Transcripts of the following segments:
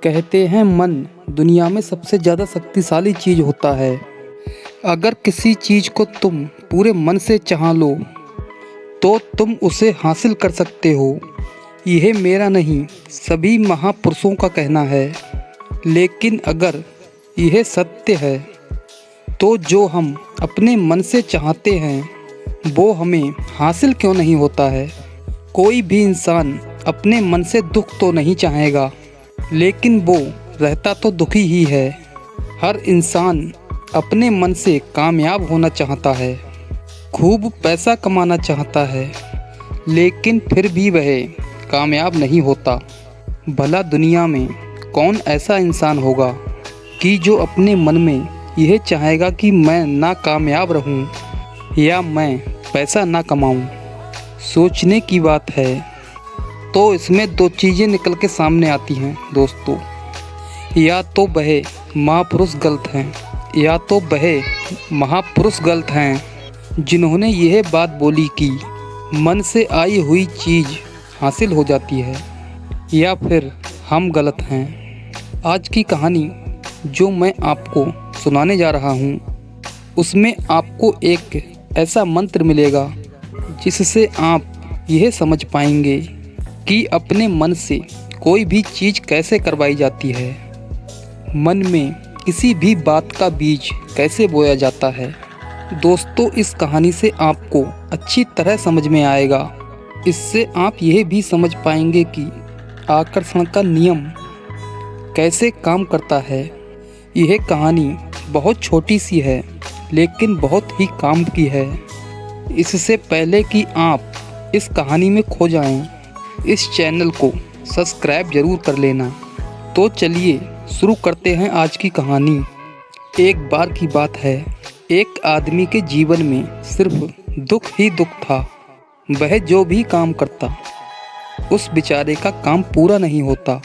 कहते हैं मन दुनिया में सबसे ज़्यादा शक्तिशाली चीज़ होता है। अगर किसी चीज़ को तुम पूरे मन से चाह लो तो तुम उसे हासिल कर सकते हो। यह मेरा नहीं, सभी महापुरुषों का कहना है। लेकिन अगर यह सत्य है तो जो हम अपने मन से चाहते हैं वो हमें हासिल क्यों नहीं होता है। कोई भी इंसान अपने मन से दुख तो नहीं चाहेगा, लेकिन वो रहता तो दुखी ही है। हर इंसान अपने मन से कामयाब होना चाहता है, खूब पैसा कमाना चाहता है, लेकिन फिर भी वह कामयाब नहीं होता। भला दुनिया में कौन ऐसा इंसान होगा कि जो अपने मन में यह चाहेगा कि मैं ना कामयाब रहूं या मैं पैसा ना कमाऊं। सोचने की बात है तो इसमें दो चीज़ें निकल के सामने आती हैं दोस्तों। या तो वह महापुरुष गलत हैं या तो वह महापुरुष गलत हैं जिन्होंने यह बात बोली कि मन से आई हुई चीज़ हासिल हो जाती है, या फिर हम गलत हैं। आज की कहानी जो मैं आपको सुनाने जा रहा हूँ उसमें आपको एक ऐसा मंत्र मिलेगा जिससे आप यह समझ पाएंगे कि अपने मन से कोई भी चीज़ कैसे करवाई जाती है, मन में किसी भी बात का बीज कैसे बोया जाता है। दोस्तों, इस कहानी से आपको अच्छी तरह समझ में आएगा। इससे आप यह भी समझ पाएंगे कि आकर्षण का नियम कैसे काम करता है। यह कहानी बहुत छोटी सी है लेकिन बहुत ही काम की है। इससे पहले कि आप इस कहानी में खो जाएं, इस चैनल को सब्सक्राइब ज़रूर कर लेना। तो चलिए शुरू करते हैं आज की कहानी। एक बार की बात है, एक आदमी के जीवन में सिर्फ दुख ही दुख था। वह जो भी काम करता उस बेचारे का काम पूरा नहीं होता।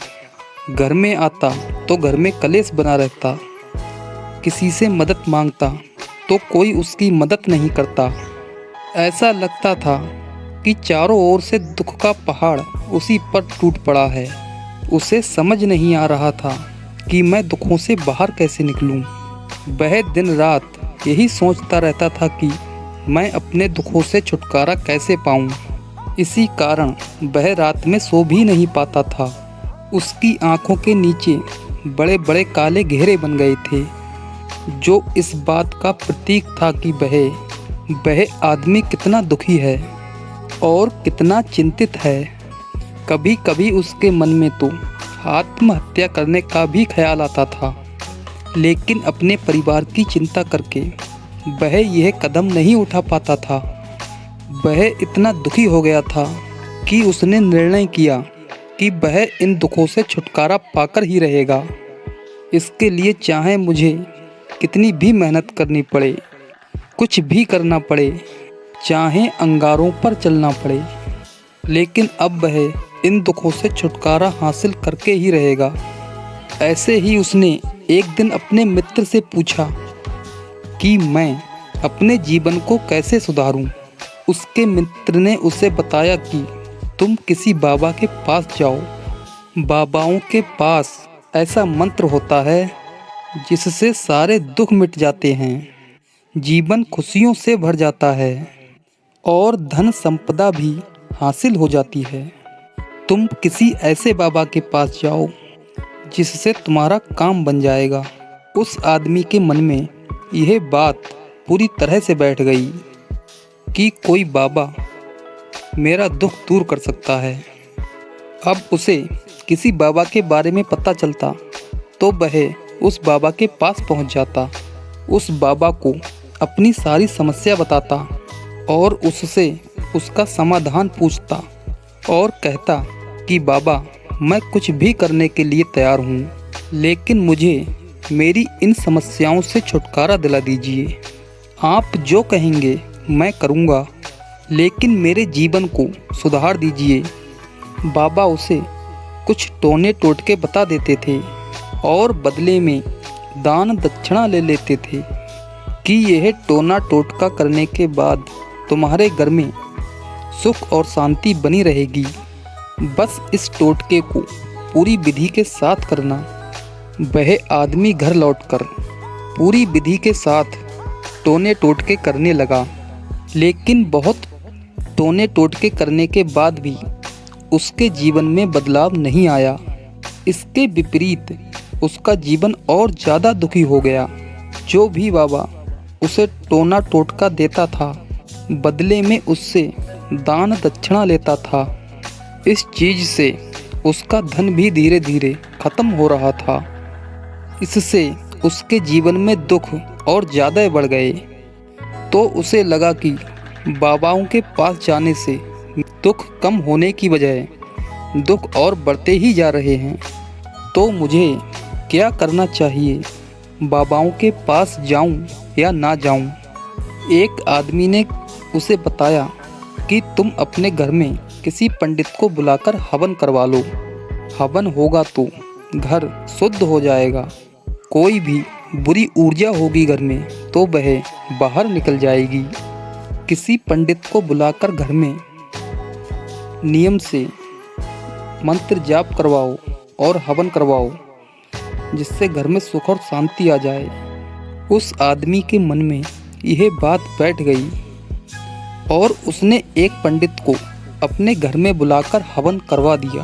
घर में आता तो घर में कलेश बना रहता, किसी से मदद मांगता तो कोई उसकी मदद नहीं करता। ऐसा लगता था कि चारों ओर से दुख का पहाड़ उसी पर टूट पड़ा है। उसे समझ नहीं आ रहा था कि मैं दुखों से बाहर कैसे निकलूं। वह दिन रात यही सोचता रहता था कि मैं अपने दुखों से छुटकारा कैसे पाऊं। इसी कारण वह रात में सो भी नहीं पाता था। उसकी आंखों के नीचे बड़े बड़े काले घेरे बन गए थे, जो इस बात का प्रतीक था कि वह आदमी कितना दुखी है और कितना चिंतित है। कभी कभी उसके मन में तो आत्महत्या करने का भी ख्याल आता था, लेकिन अपने परिवार की चिंता करके वह यह कदम नहीं उठा पाता था। वह इतना दुखी हो गया था कि उसने निर्णय किया कि वह इन दुखों से छुटकारा पाकर ही रहेगा। इसके लिए चाहे मुझे कितनी भी मेहनत करनी पड़े, कुछ भी करना पड़े, चाहे अंगारों पर चलना पड़े, लेकिन अब वह इन दुखों से छुटकारा हासिल करके ही रहेगा। ऐसे ही उसने एक दिन अपने मित्र से पूछा कि मैं अपने जीवन को कैसे सुधारूं। उसके मित्र ने उसे बताया कि तुम किसी बाबा के पास जाओ। बाबाओं के पास ऐसा मंत्र होता है जिससे सारे दुख मिट जाते हैं, जीवन खुशियों से भर जाता है और धन संपदा भी हासिल हो जाती है। तुम किसी ऐसे बाबा के पास जाओ जिससे तुम्हारा काम बन जाएगा। उस आदमी के मन में यह बात पूरी तरह से बैठ गई कि कोई बाबा मेरा दुख दूर कर सकता है। अब उसे किसी बाबा के बारे में पता चलता तो वह उस बाबा के पास पहुंच जाता, उस बाबा को अपनी सारी समस्या बताता और उससे उसका समाधान पूछता और कहता कि बाबा, मैं कुछ भी करने के लिए तैयार हूँ, लेकिन मुझे मेरी इन समस्याओं से छुटकारा दिला दीजिए। आप जो कहेंगे मैं करूँगा, लेकिन मेरे जीवन को सुधार दीजिए। बाबा उसे कुछ टोने टोटके बता देते थे और बदले में दान दक्षिणा ले लेते थे कि यह टोना टोटका करने के बाद तुम्हारे घर में सुख और शांति बनी रहेगी। बस इस टोटके को पूरी विधि के साथ करना। वह आदमी घर लौटकर पूरी विधि के साथ टोने टोटके करने लगा, लेकिन बहुत टोने टोटके करने के बाद भी उसके जीवन में बदलाव नहीं आया। इसके विपरीत उसका जीवन और ज़्यादा दुखी हो गया। जो भी बाबा उसे टोना टोटका देता था, बदले में उससे दान दक्षिणा लेता था। इस चीज़ से उसका धन भी धीरे धीरे खत्म हो रहा था। इससे उसके जीवन में दुख और ज़्यादा बढ़ गए। तो उसे लगा कि बाबाओं के पास जाने से दुख कम होने की बजाय दुख और बढ़ते ही जा रहे हैं। तो मुझे क्या करना चाहिए? बाबाओं के पास जाऊं या ना जाऊं? एक आदमी ने उसे बताया कि तुम अपने घर में किसी पंडित को बुलाकर हवन करवा लो। हवन होगा तो घर शुद्ध हो जाएगा। कोई भी बुरी ऊर्जा होगी घर में तो वह बाहर निकल जाएगी। किसी पंडित को बुलाकर घर में नियम से मंत्र जाप करवाओ और हवन करवाओ, जिससे घर में सुख और शांति आ जाए। उस आदमी के मन में यह बात बैठ गई और उसने एक पंडित को अपने घर में बुलाकर हवन करवा दिया।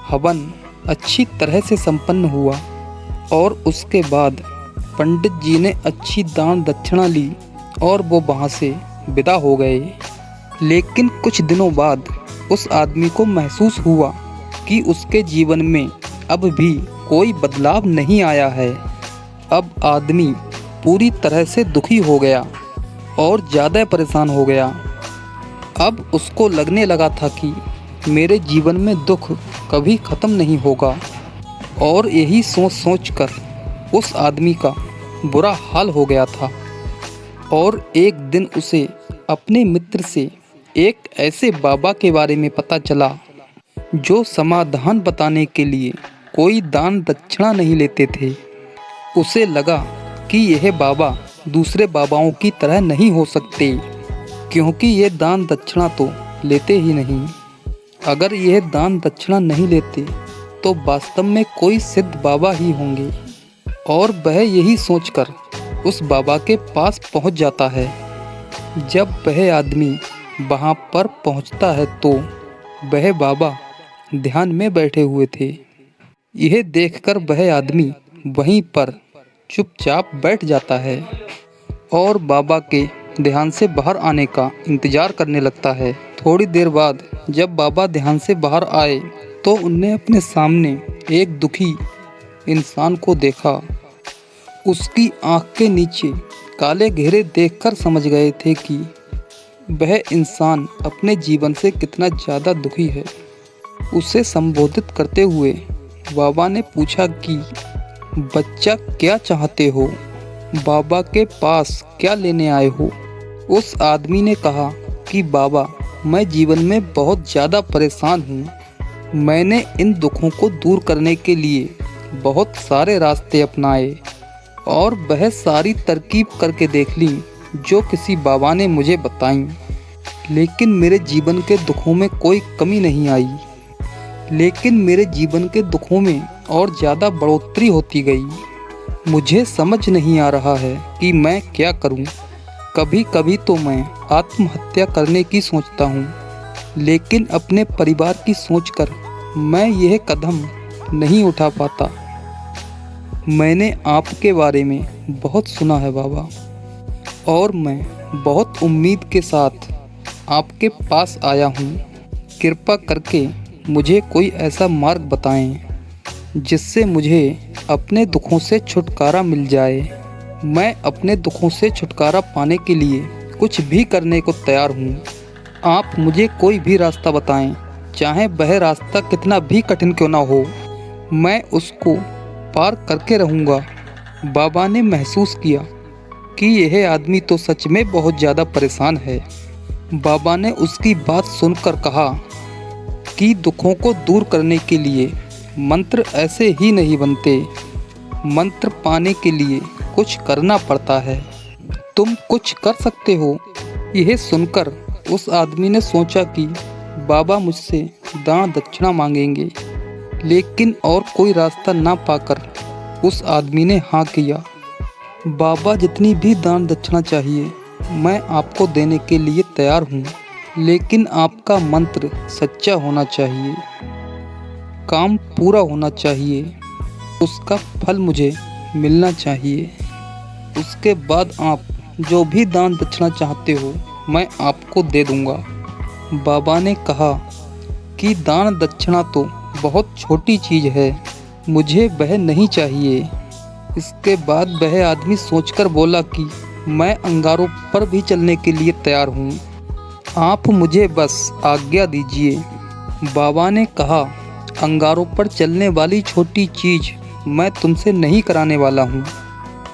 हवन अच्छी तरह से संपन्न हुआ और उसके बाद पंडित जी ने अच्छी दान दक्षिणा ली और वो वहाँ से विदा हो गए। लेकिन कुछ दिनों बाद उस आदमी को महसूस हुआ कि उसके जीवन में अब भी कोई बदलाव नहीं आया है। अब आदमी पूरी तरह से दुखी हो गया और ज़्यादा परेशान हो गया। अब उसको लगने लगा था कि मेरे जीवन में दुख कभी ख़त्म नहीं होगा। और यही सोच सोच कर उस आदमी का बुरा हाल हो गया था। और एक दिन उसे अपने मित्र से एक ऐसे बाबा के बारे में पता चला जो समाधान बताने के लिए कोई दान दक्षिणा नहीं लेते थे। उसे लगा कि यह बाबा दूसरे बाबाओं की तरह नहीं हो सकते, क्योंकि ये दान दक्षिणा तो लेते ही नहीं। अगर यह दान दक्षिणा नहीं लेते तो वास्तव में कोई सिद्ध बाबा ही होंगे। और वह यही सोचकर उस बाबा के पास पहुंच जाता है। जब वह आदमी वहां पर पहुंचता है तो वह बाबा ध्यान में बैठे हुए थे। यह देखकर वह आदमी वहीं पर चुपचाप बैठ जाता है और बाबा के ध्यान से बाहर आने का इंतज़ार करने लगता है। थोड़ी देर बाद जब बाबा ध्यान से बाहर आए तो उनने अपने सामने एक दुखी इंसान को देखा। उसकी आँख के नीचे काले घेरे देखकर समझ गए थे कि वह इंसान अपने जीवन से कितना ज़्यादा दुखी है। उसे संबोधित करते हुए बाबा ने पूछा कि बच्चा क्या चाहते हो? बाबा के पास क्या लेने आए हो? उस आदमी ने कहा कि बाबा, मैं जीवन में बहुत ज़्यादा परेशान हूँ। मैंने इन दुखों को दूर करने के लिए बहुत सारे रास्ते अपनाए और वह सारी तरकीब करके देख ली जो किसी बाबा ने मुझे बताई, लेकिन मेरे जीवन के दुखों में कोई कमी नहीं आई। लेकिन मेरे जीवन के दुखों में और ज़्यादा बढ़ोतरी होती गई। मुझे समझ नहीं आ रहा है कि मैं क्या करूं। कभी कभी तो मैं आत्महत्या करने की सोचता हूं, लेकिन अपने परिवार की सोचकर मैं यह कदम नहीं उठा पाता। मैंने आपके बारे में बहुत सुना है बाबा, और मैं बहुत उम्मीद के साथ आपके पास आया हूँ। कृपा करके मुझे कोई ऐसा मार्ग बताएं जिससे मुझे अपने दुखों से छुटकारा मिल जाए। मैं अपने दुखों से छुटकारा पाने के लिए कुछ भी करने को तैयार हूँ। आप मुझे कोई भी रास्ता बताएं, चाहे वह रास्ता कितना भी कठिन क्यों ना हो, मैं उसको पार करके रहूँगा। बाबा ने महसूस किया कि यह आदमी तो सच में बहुत ज़्यादा परेशान है। बाबा ने उसकी बात सुनकर कहा कि दुखों को दूर करने के लिए मंत्र ऐसे ही नहीं बनते। मंत्र पाने के लिए कुछ करना पड़ता है। तुम कुछ कर सकते हो। यह सुनकर उस आदमी ने सोचा कि बाबा मुझसे दान दक्षिणा मांगेंगे, लेकिन और कोई रास्ता ना पाकर उस आदमी ने हाँ किया। बाबा, जितनी भी दान दक्षिणा चाहिए मैं आपको देने के लिए तैयार हूँ, लेकिन आपका मंत्र सच्चा होना चाहिए, काम पूरा होना चाहिए, उसका फल मुझे मिलना चाहिए। उसके बाद आप जो भी दान दक्षिणा चाहते हो मैं आपको दे दूँगा। बाबा ने कहा कि दान दक्षिणा तो बहुत छोटी चीज़ है, मुझे वह नहीं चाहिए। इसके बाद वह आदमी सोचकर बोला कि मैं अंगारों पर भी चलने के लिए तैयार हूँ, आप मुझे बस आज्ञा दीजिए। बाबा ने कहा, अंगारों पर चलने वाली छोटी चीज़ मैं तुमसे नहीं कराने वाला हूँ,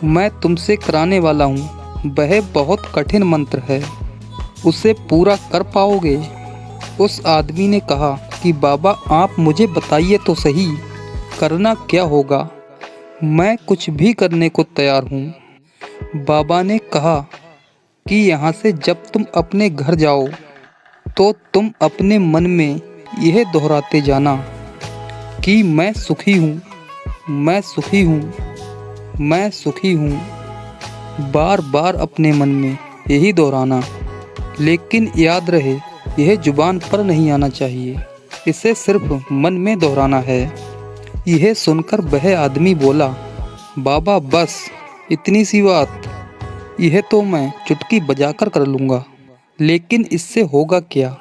मैं तुमसे कराने वाला हूँ वह बहुत कठिन मंत्र है, उसे पूरा कर पाओगे? उस आदमी ने कहा कि बाबा आप मुझे बताइए तो सही, करना क्या होगा, मैं कुछ भी करने को तैयार हूँ। बाबा ने कहा कि यहाँ से जब तुम अपने घर जाओ तो तुम अपने मन में यह दोहराते जाना कि मैं सुखी हूँ, मैं सुखी हूँ, मैं सुखी हूँ। बार बार अपने मन में यही दोहराना, लेकिन याद रहे यह जुबान पर नहीं आना चाहिए, इसे सिर्फ मन में दोहराना है। यह सुनकर वह आदमी बोला, बाबा बस इतनी सी बात, यह तो मैं चुटकी बजाकर कर लूँगा, लेकिन इससे होगा क्या?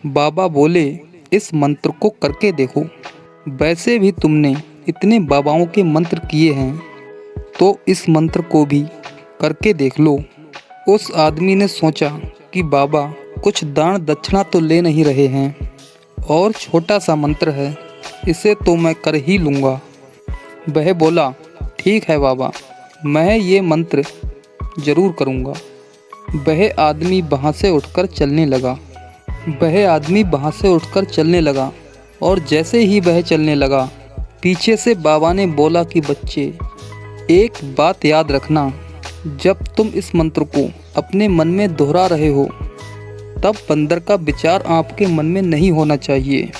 बाबा बोले, इस मंत्र को करके देखो, वैसे भी तुमने इतने बाबाओं के मंत्र किए हैं तो इस मंत्र को भी करके देख लो। उस आदमी ने सोचा कि बाबा कुछ दान दक्षिणा तो ले नहीं रहे हैं और छोटा सा मंत्र है, इसे तो मैं कर ही लूँगा। वह बोला, ठीक है बाबा, मैं ये मंत्र ज़रूर करूँगा। वह आदमी वहाँ से उठकर चलने लगा। वह आदमी वहाँ से उठकर चलने लगा और जैसे ही वह चलने लगा पीछे से बाबा ने बोला कि बच्चे, एक बात याद रखना, जब तुम इस मंत्र को अपने मन में दोहरा रहे हो तब बंदर का विचार आपके मन में नहीं होना चाहिए।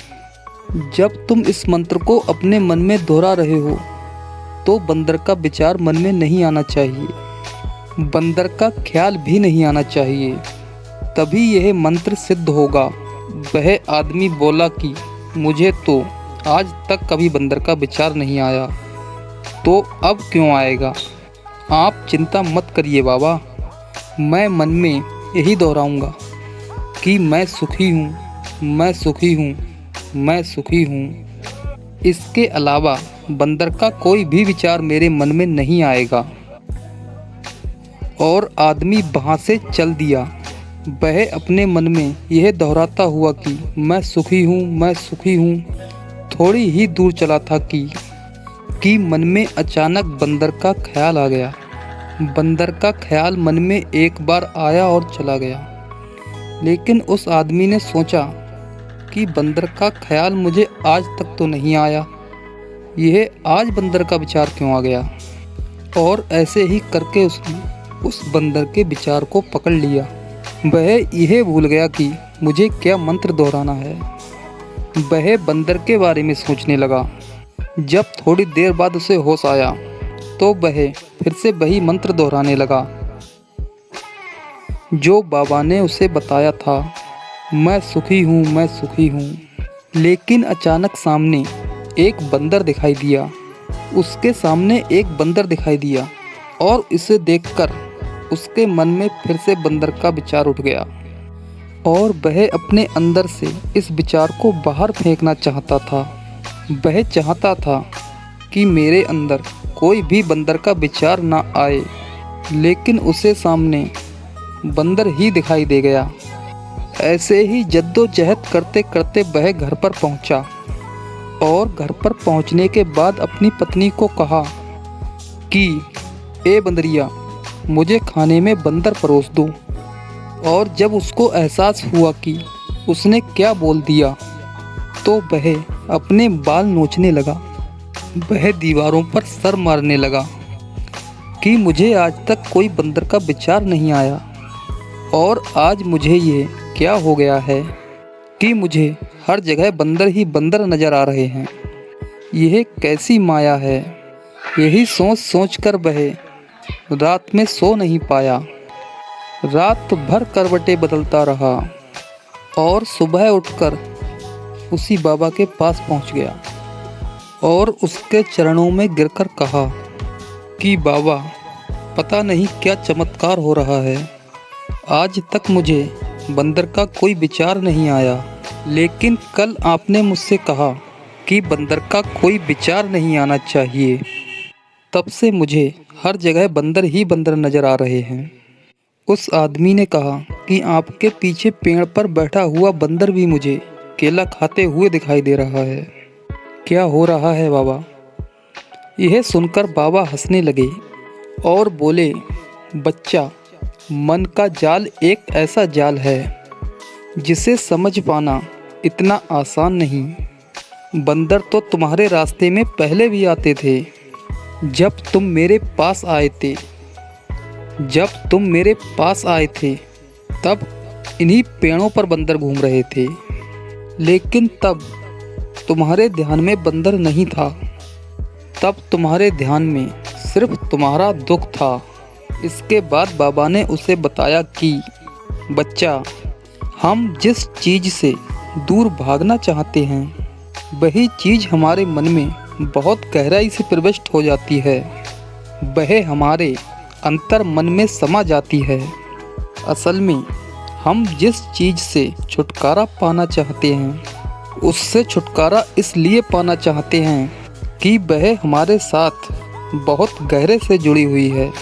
जब तुम इस मंत्र को अपने मन में दोहरा रहे हो तो बंदर का विचार मन में नहीं आना चाहिए, बंदर का ख्याल भी नहीं आना चाहिए, तभी यह मंत्र सिद्ध होगा। वह आदमी बोला कि मुझे तो आज तक कभी बंदर का विचार नहीं आया, तो अब क्यों आएगा? आप चिंता मत करिए बाबा, मैं मन में यही दोहराऊंगा कि मैं सुखी हूँ, मैं सुखी हूँ, मैं सुखी हूँ। इसके अलावा बंदर का कोई भी विचार मेरे मन में नहीं आएगा। और आदमी वहाँ से चल दिया। वह अपने मन में यह दोहराता हुआ कि मैं सुखी हूँ, मैं सुखी हूँ। थोड़ी ही दूर चला था कि मन में अचानक बंदर का ख्याल आ गया। बंदर का ख्याल मन में एक बार आया और चला गया, लेकिन उस आदमी ने सोचा कि बंदर का ख्याल मुझे आज तक तो नहीं आया, यह आज बंदर का विचार क्यों आ गया? और ऐसे ही करके उसने उस बंदर के विचार को पकड़ लिया। वह यह भूल गया कि मुझे क्या मंत्र दोहराना है। वह बंदर के बारे में सोचने लगा। जब थोड़ी देर बाद उसे होश आया तो वह फिर से वही मंत्र दोहराने लगा जो बाबा ने उसे बताया था, मैं सुखी हूँ, मैं सुखी हूँ। लेकिन अचानक सामने एक बंदर दिखाई दिया। उसके सामने एक बंदर दिखाई दिया और इसे देखकर उसके मन में फिर से बंदर का विचार उठ गया और वह अपने अंदर से इस विचार को बाहर फेंकना चाहता था। वह चाहता था कि मेरे अंदर कोई भी बंदर का विचार ना आए, लेकिन उसे सामने बंदर ही दिखाई दे गया। ऐसे ही जद्दोजहद करते करते वह घर पर पहुंचा और घर पर पहुंचने के बाद अपनी पत्नी को कहा कि ए बंदरिया, मुझे खाने में बंदर परोस दो। और जब उसको एहसास हुआ कि उसने क्या बोल दिया तो वह अपने बाल नोचने लगा। वह दीवारों पर सर मारने लगा कि मुझे आज तक कोई बंदर का विचार नहीं आया और आज मुझे ये क्या हो गया है कि मुझे हर जगह बंदर ही बंदर नज़र आ रहे हैं। यह कैसी माया है। यही सोच सोच कर बहे रात में सो नहीं पाया। रात भर करवटें बदलता रहा और सुबह उठकर उसी बाबा के पास पहुंच गया और उसके चरणों में गिरकर कहा कि बाबा, पता नहीं क्या चमत्कार हो रहा है। आज तक मुझे बंदर का कोई विचार नहीं आया, लेकिन कल आपने मुझसे कहा कि बंदर का कोई विचार नहीं आना चाहिए। तब से मुझे हर जगह बंदर ही बंदर नज़र आ रहे हैं। उस आदमी ने कहा कि आपके पीछे पेड़ पर बैठा हुआ बंदर भी मुझे केला खाते हुए दिखाई दे रहा है। क्या हो रहा है बाबा? यह सुनकर बाबा हंसने लगे और बोले, बच्चा, मन का जाल एक ऐसा जाल है जिसे समझ पाना इतना आसान नहीं। बंदर तो तुम्हारे रास्ते में पहले भी आते थे। जब तुम मेरे पास आए थे तब इन्हीं पेड़ों पर बंदर घूम रहे थे, लेकिन तब तुम्हारे ध्यान में बंदर नहीं था। तब तुम्हारे ध्यान में सिर्फ तुम्हारा दुख था। इसके बाद बाबा ने उसे बताया कि बच्चा, हम जिस चीज़ से दूर भागना चाहते हैं वही चीज़ हमारे मन में बहुत गहराई से प्रविष्ट हो जाती है। वह हमारे अंतर मन में समा जाती है। असल में हम जिस चीज़ से छुटकारा पाना चाहते हैं उससे छुटकारा इसलिए पाना चाहते हैं कि वह हमारे साथ बहुत गहरे से जुड़ी हुई है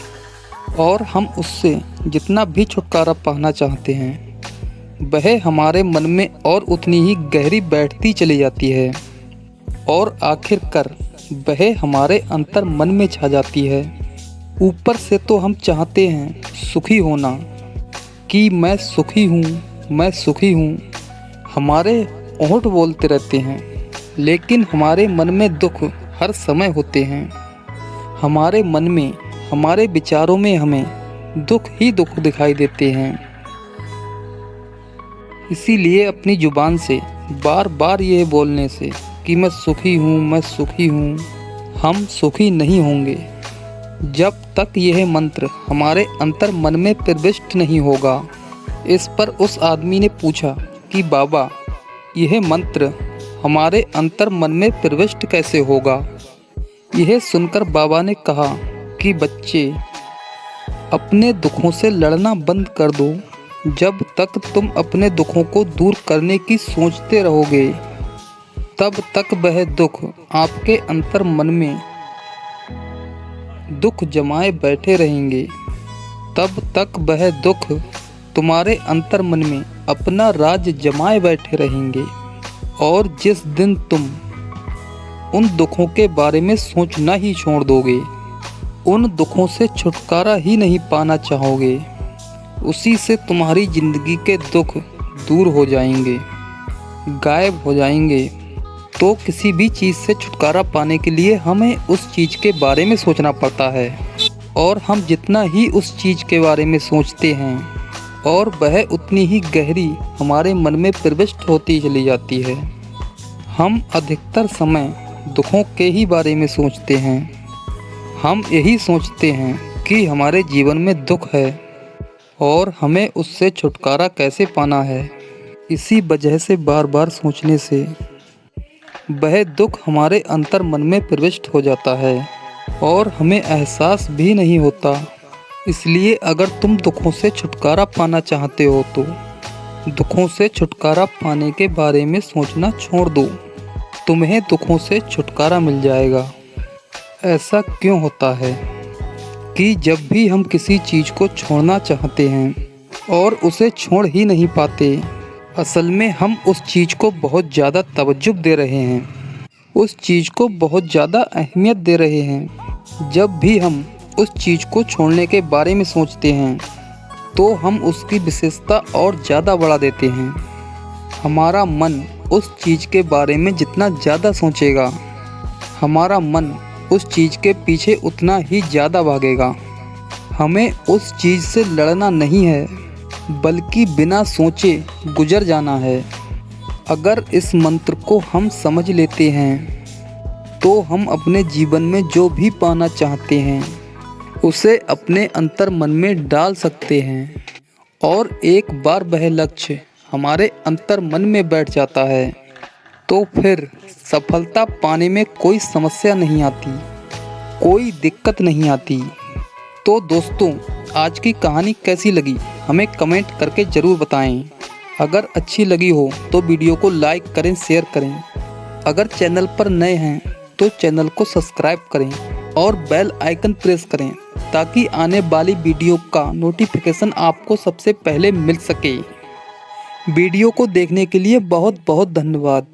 और हम उससे जितना भी छुटकारा पाना चाहते हैं वह हमारे मन में और उतनी ही गहरी बैठती चली जाती है और आखिरकार वह हमारे अंतर मन में छा जाती है। ऊपर से तो हम चाहते हैं सुखी होना, कि मैं सुखी हूँ। हमारे होंठ बोलते रहते हैं, लेकिन हमारे मन में दुख हर समय होते हैं। हमारे मन में, हमारे विचारों में हमें दुख ही दुख दिखाई देते हैं। इसीलिए अपनी जुबान से बार बार यह बोलने से कि मैं सुखी हूँ, हम सुखी नहीं होंगे जब तक यह मंत्र हमारे अंतर मन में प्रविष्ट नहीं होगा। इस पर उस आदमी ने पूछा कि बाबा, यह मंत्र हमारे अंतर मन में प्रविष्ट कैसे होगा? यह सुनकर बाबा ने कहा कि बच्चे, अपने दुखों से लड़ना बंद कर दो। जब तक तुम अपने दुखों को दूर करने की सोचते रहोगे तब तक वह दुख आपके अंतर मन में दुख जमाए बैठे रहेंगे। तब तक वह दुख तुम्हारे अंतर मन में अपना राज जमाए बैठे रहेंगे। और जिस दिन तुम उन दुखों के बारे में सोचना ही छोड़ दोगे, उन दुखों से छुटकारा ही नहीं पाना चाहोगे, उसी से तुम्हारी ज़िंदगी के दुख दूर हो जाएंगे, गायब हो जाएंगे। तो किसी भी चीज़ से छुटकारा पाने के लिए हमें उस चीज़ के बारे में सोचना पड़ता है, और हम जितना ही उस चीज़ के बारे में सोचते हैं और वह उतनी ही गहरी हमारे मन में प्रविष्ट होती चली जाती है। हम अधिकतर समय दुखों के ही बारे में सोचते हैं। हम यही सोचते हैं कि हमारे जीवन में दुख है और हमें उससे छुटकारा कैसे पाना है। इसी वजह से बार बार सोचने से वह दुख हमारे अंतर मन में प्रविष्ट हो जाता है और हमें एहसास भी नहीं होता। इसलिए अगर तुम दुखों से छुटकारा पाना चाहते हो तो दुखों से छुटकारा पाने के बारे में सोचना छोड़ दो। तुम्हें दुखों से छुटकारा मिल जाएगा। ऐसा क्यों होता है कि जब भी हम किसी चीज़ को छोड़ना चाहते हैं और उसे छोड़ ही नहीं पाते, असल में हम उस चीज़ को बहुत ज़्यादा तवज्जो दे रहे हैं, उस चीज़ को बहुत ज़्यादा अहमियत दे रहे हैं। जब भी हम उस चीज़ को छोड़ने के बारे में सोचते हैं तो हम उसकी विशेषता और ज़्यादा बढ़ा देते हैं। हमारा मन उस चीज़ के बारे में जितना ज़्यादा सोचेगा, हमारा मन उस चीज़ के पीछे उतना ही ज़्यादा भागेगा। हमें उस चीज़ से लड़ना नहीं है, बल्कि बिना सोचे गुजर जाना है। अगर इस मंत्र को हम समझ लेते हैं तो हम अपने जीवन में जो भी पाना चाहते हैं उसे अपने अंतर मन में डाल सकते हैं, और एक बार वह लक्ष्य हमारे अंतर मन में बैठ जाता है तो फिर सफलता पाने में कोई समस्या नहीं आती, कोई दिक्कत नहीं आती। तो दोस्तों, आज की कहानी कैसी लगी हमें कमेंट करके ज़रूर बताएं। अगर अच्छी लगी हो तो वीडियो को लाइक करें, शेयर करें। अगर चैनल पर नए हैं तो चैनल को सब्सक्राइब करें और बेल आइकन प्रेस करें ताकि आने वाली वीडियो का नोटिफिकेशन आपको सबसे पहले मिल सके। वीडियो को देखने के लिए बहुत बहुत धन्यवाद।